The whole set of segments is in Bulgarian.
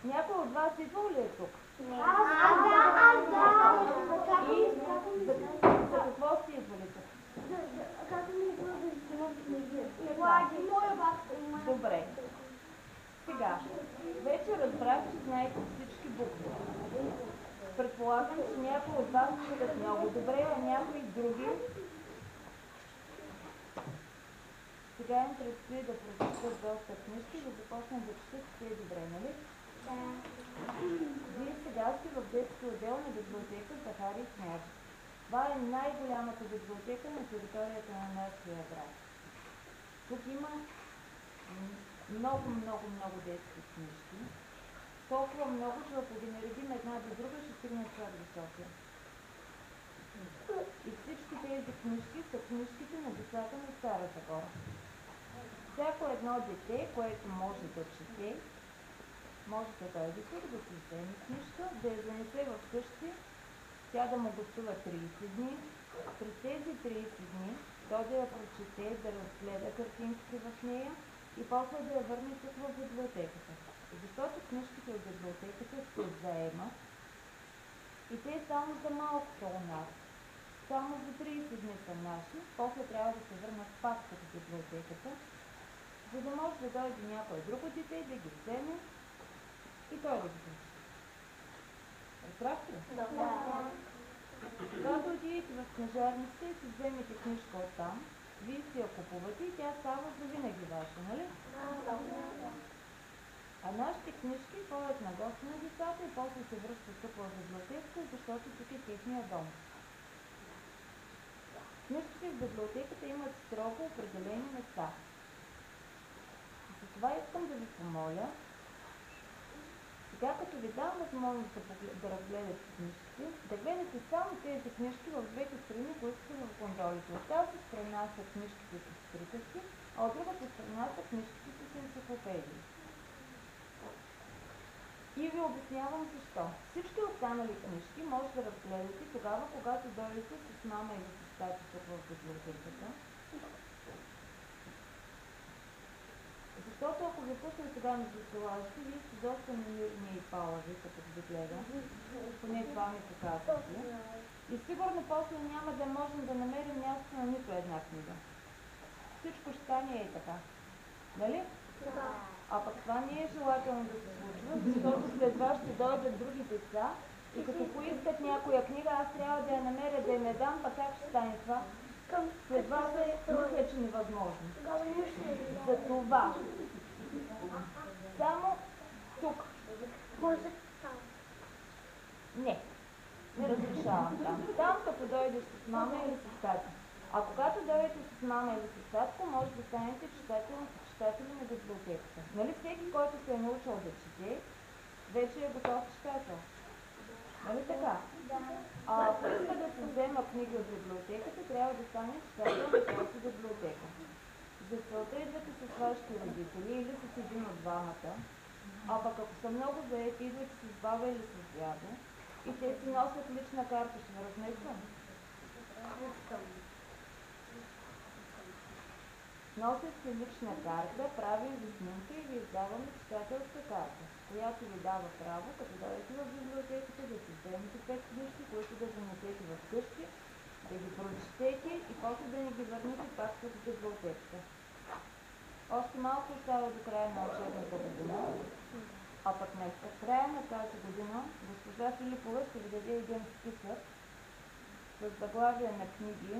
Някой от вас идвал ли е тук? Аз да. И за какво сте идвали тук? Като ми идва да взимам книги. Добре. Сега, вече разбрах, че знаете всички букви. Предполагам, че някои от вас четат много добре, а някои други. Сега им предстои да прочитат доста книжки и да започнат да четат все добре, нали? Да. Вие сега сте в детски отдел на библиотека Захари Княжев. Това е най-голямата библиотека на територията на нашия град. Тук има много детски книжки. Толкова много, че ако ги наредим една до друга, ще стигнат чак до София. И всички тези книжки са книжките на децата на Стара Загора. Всяко едно дете, което може да чете, може да дойде тук, да си вземе книжка, да я занесе вкъщи, тя да му гостува 30 дни. През тези 30 дни той да я прочете, да разгледа картинките в нея и после да я върне тук в библиотеката. Защото книжките от библиотеката се заемат и те само за малко са у нас. Само за 30 дни са наши, после трябва да се върнат пак в библиотеката, за да може да дойде някой друго дете да ги вземе и той да ги прочете. Разбрахте ли? Да. Когато отидете в книжарницата и си вземете книжка оттам, вие си я купувате и тя става за винаги ваша, нали? А нашите книжки ходят на гости на децата и после се връщат тук в библиотеката, защото тук е техния дом. Книжките в библиотеката имат строго определени места. Затова искам да ви помоля, сега като ви дам възможност да разгледате книжките, да гледате само тези книжки в двете страни, които са в гондолите. От тази страна са книжките с приказки, а от другата страна са книжките с енциклопедии. И ви обяснявам защо. Всички останали книжки може да разгледате тогава, когато дойдете с мама или с тати тук в библиотеката. Защото ако ви пусна сега на стелажите, вие сте доста намирни и палави, като ви гледам. Поне това ми показвате. И сигурно после няма да можем да намерим място на нито една книга. Всичко ще стане и така. Нали? Да. А пък това не е желателно да се случва, защото след това ще дойдат други деца и като поискат някоя книга, аз трябва да я намеря, да я дам, пък как ще стане това? След това мисля, че невъзможно. За това. Само тук. Не разрешавам там. Там като дойдеш с мама или с тати. А когато дойдете с мама или с татко, може да станете читатели на библиотеката. Нали всеки, който се е научил да чете, вече е готов читател? Нали така? Да. А ако иска да се взема книги от библиотеката, трябва да стане читател на тази библиотека. За целта идвате с вашите родители или с един от двамата, а пък ако са много заети, идвате с баба или с дядо и те си носят лична карта. Ще ме размествам? Носят си лична карта, прави ви снимка и ви издаваме читателска карта, която ви дава право, като дойдете в библиотеката, да си вземете 5 книжки, които да занесете в къщи, да ги прочетете и после да ни ги върнете пак в библиотеката. Още малко остава до края на учебната година, а пък в края на тази година госпожа Филипова ще ви даде един списък с заглавия на книги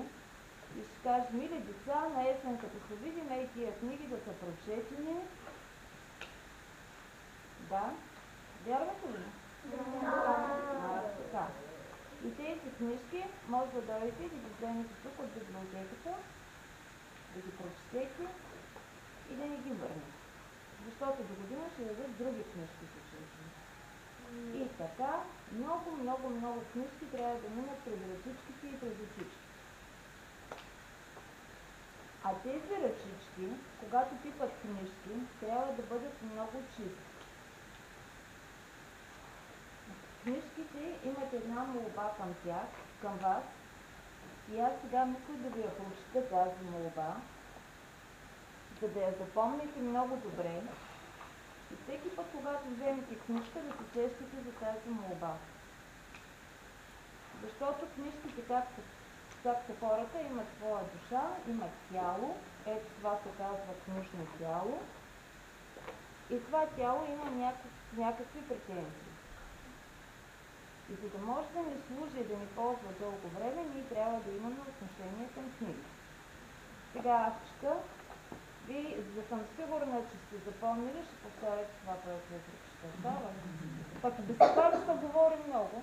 и ще каже: мили деца, на есен като се видим, и тия книги да са прочетени. Да? Вярвате ли? Да. Така. И тези книжки може да дойдете и да ги вземете тук от библиотеката, да ги прочетете и да ни ги върнете. Защото до година ще дадат други книжки с учителите. И така, много книжки трябва да минат пред ръчичките и пред очичките. А тези ръчички, когато пипат книжки, трябва да бъдат много чисти. Книжките имат една молба към тях, към вас, и аз сега мисля да ви я прочета тази молба, за да я запомните много добре И всеки път, когато вземете книжка, да се сещате за тази молба. Защото книжките, както хората, имат своя душа, имат тяло. Ето това се казва книжно тяло. И това тяло има някакви претенции. И за да може да ни служи и да ни ползва дълго време, ние трябва да имаме отношение към книга. Сега аз чета. Вие, за да съм сигурна, че сте запомнили, ще повторяте това, което ви прочета. Пък да се пак ще говори много.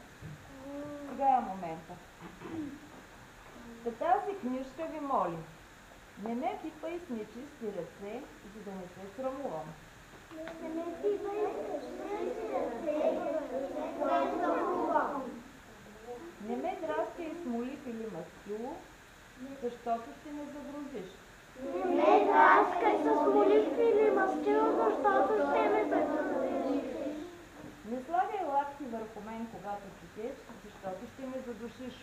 Сега е момента. За тази книжка ви молим. Не ме пипай с нечисти ръце, за да не се срамувам. Не ме пипай с нечисти ръце, за да не се срамувам. Не ме драскай с молив или мастило, защото ще ме загрозиш. Не ме драскай с молив или мастило, защото ще ме загрозиш. Не слагай лакти върху мен, когато четеш, защото ще ме задушиш.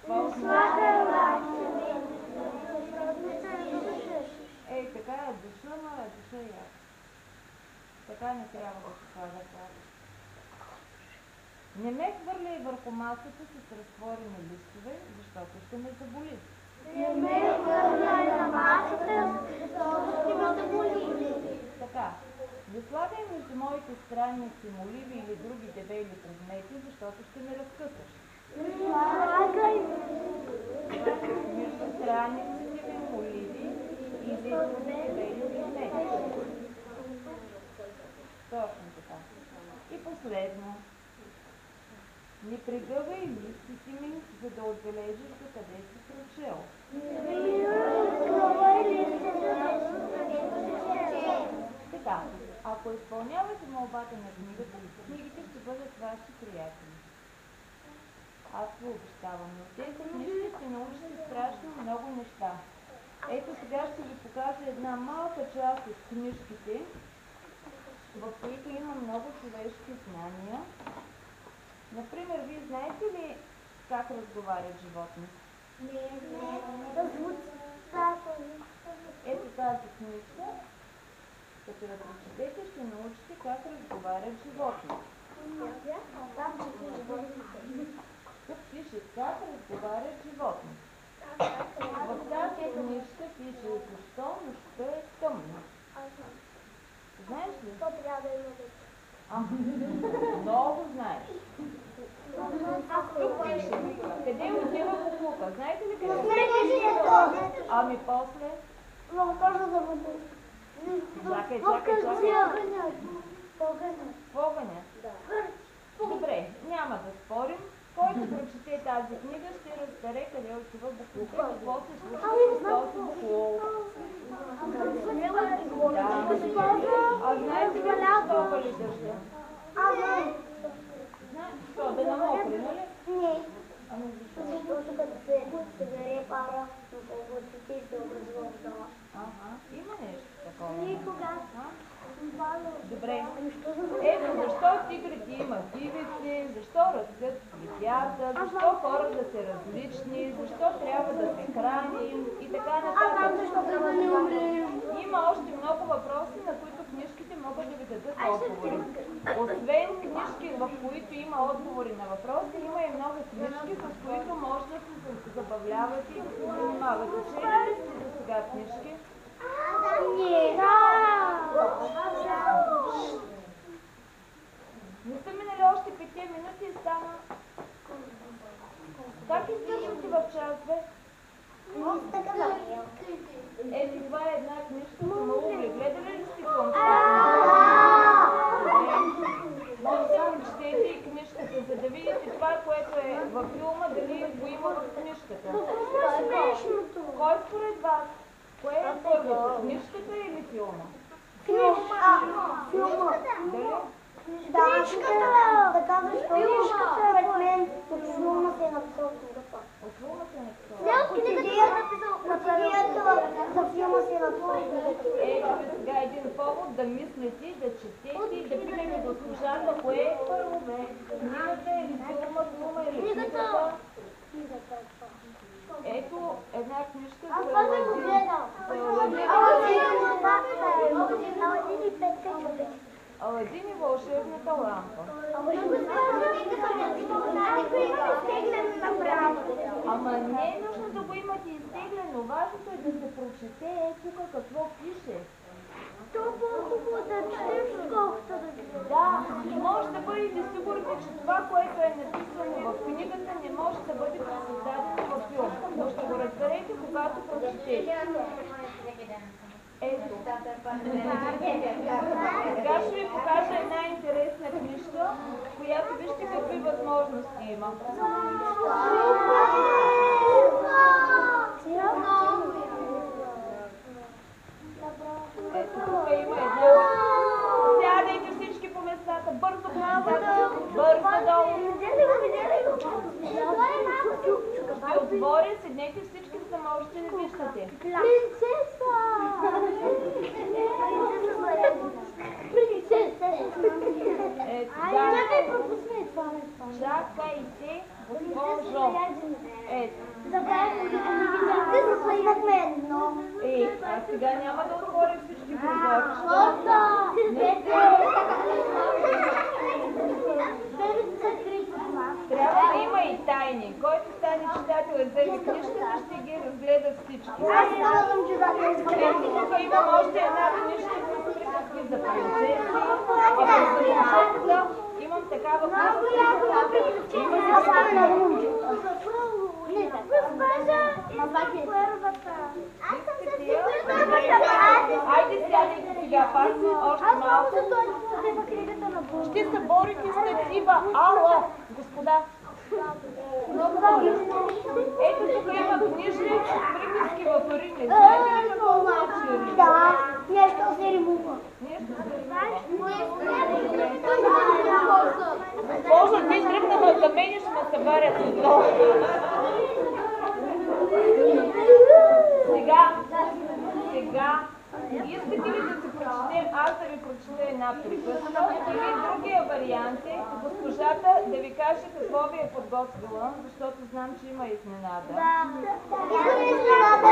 Не слагай лакти, защото ще ме задушиш. Ей, така е душа, но е душа и аз. Така не трябва да се слага лакти. Не ме хвърляй върху масата с разтворени листове, защото ще ме заболи. Не ме хвърляй на масата, защото ще ме заболи. Така, не слагай между моите страници моливи или други дебели предмети, защото ще ме разкъсаш. Не слагай Между страниците ми моливи или други дебели предмети. Точно така. И последно. Не прегъвай листите ми, за да отбележиш до къде си прочел. Така, ако изпълнявате молбата на книгата, книгите ще бъдат ваши приятели. Аз ви обещавам, но тези книжки ще научите страшно много неща. Ето сега ще ви покажа една малка част от книжките, в които има много човешки знания. Например, вие знаете ли как разговарят животни? Не. Да звучи. Ето тази книжка, като я прочетете, ще научите как разговарят животни. Тук пише как разговарят животни. В тази книжка пише защо нощта е тъмна. Знаеш ли? То трябва да има деца. Много знаеш. Тук пише, къде отива буклука? Знаете ли къде? Ами после? Много точно да бъде. Чакай. В огъня. Добре, няма да спорим. Който прочете тази книга, ще разбере къде отива буклука и какво се случва с този буклук. А знаете ли защо вали дъжда? Защо? Да намокри, нали? Не. Ами защо? Защото като се събере пара, но по-водите се образува вода. Има нещо такова. Никога. Добре. Ето защо тигрите имат ивици, защо растат цветята, защо хората са различни, защо трябва да се храним и така нататък. Има още много въпроси, на които книжките могат да ви дадат отговори. Освен книжки, в които има отговори на въпроси, има и много книжки, с които може да се забавлявате и да се занимавате. Чели ли сте до сега книжки? Не са минали още 5 минути и стана. Как издържате в час, бе? Ето това е една книжка на Угли. Гледали ли сте филм? Може да прочетете и книжката, за да видите това, което е във филма, дали го има в книжката. Кой според вас? Кое е първото? Книжката или филма? Филма. Дали? Книжката! Да казваш книжката, според мен, от филма се е написал книгата. От филма се е написал. За филма се е написал книгата. Ето сега един повод да мислите, да четете и да питаме госпожата, кое е първо, бе? Книгата или филма или книгата? Ето една книжка за Аладин и 5 човека. лампа. Ама не е нужно да го имате изтеглено. Важното е да се прочете тук какво пише. То по-хубаво да четеш, колкото да четеш. Да, и може да бъдете сигурни, че това, което е написано в книгата, не може да бъде пресъздадено в филм. Но ще го разберете, когато прочетете. Ето. Сега ще ви покажа една интересна книжка, в която вижте какви възможности има. Ето тук има една. Сядайте всички по местата, бързо по местата, бързо долу. Ще отворя, седнете всички, за да можете да виждате. Принцеса! Ето, да. Чакай, пропусни това. Чакайте, госпожо. Ето. Имахме едно. А сега няма да отворя всички прозорчета. Трябва да има и тайни. Който стане читател и вземе книжката, ще ги разгледа всички. Аз съм читател. Тук имам още една книжка с приказки за принцеси. А за децата имам такава книжка. Аз съм много момчета. Айде сядайте сега пак, още малко. Ще се борите с такива. Ало, господа. Много моля. Ето тук има книжни приказки в Рим. Знаете ли какво значи Рим? Да, нещо се римува. Нещо се римува. Госпожо, ти тръгнала за мен и ще ме събарят отново. Сега, искате ли да си прочетем, аз да ви прочета една приказка или другия вариант е госпожата да ви каже какво ви е подготвила, защото знам, че има изненада. Искам изненада.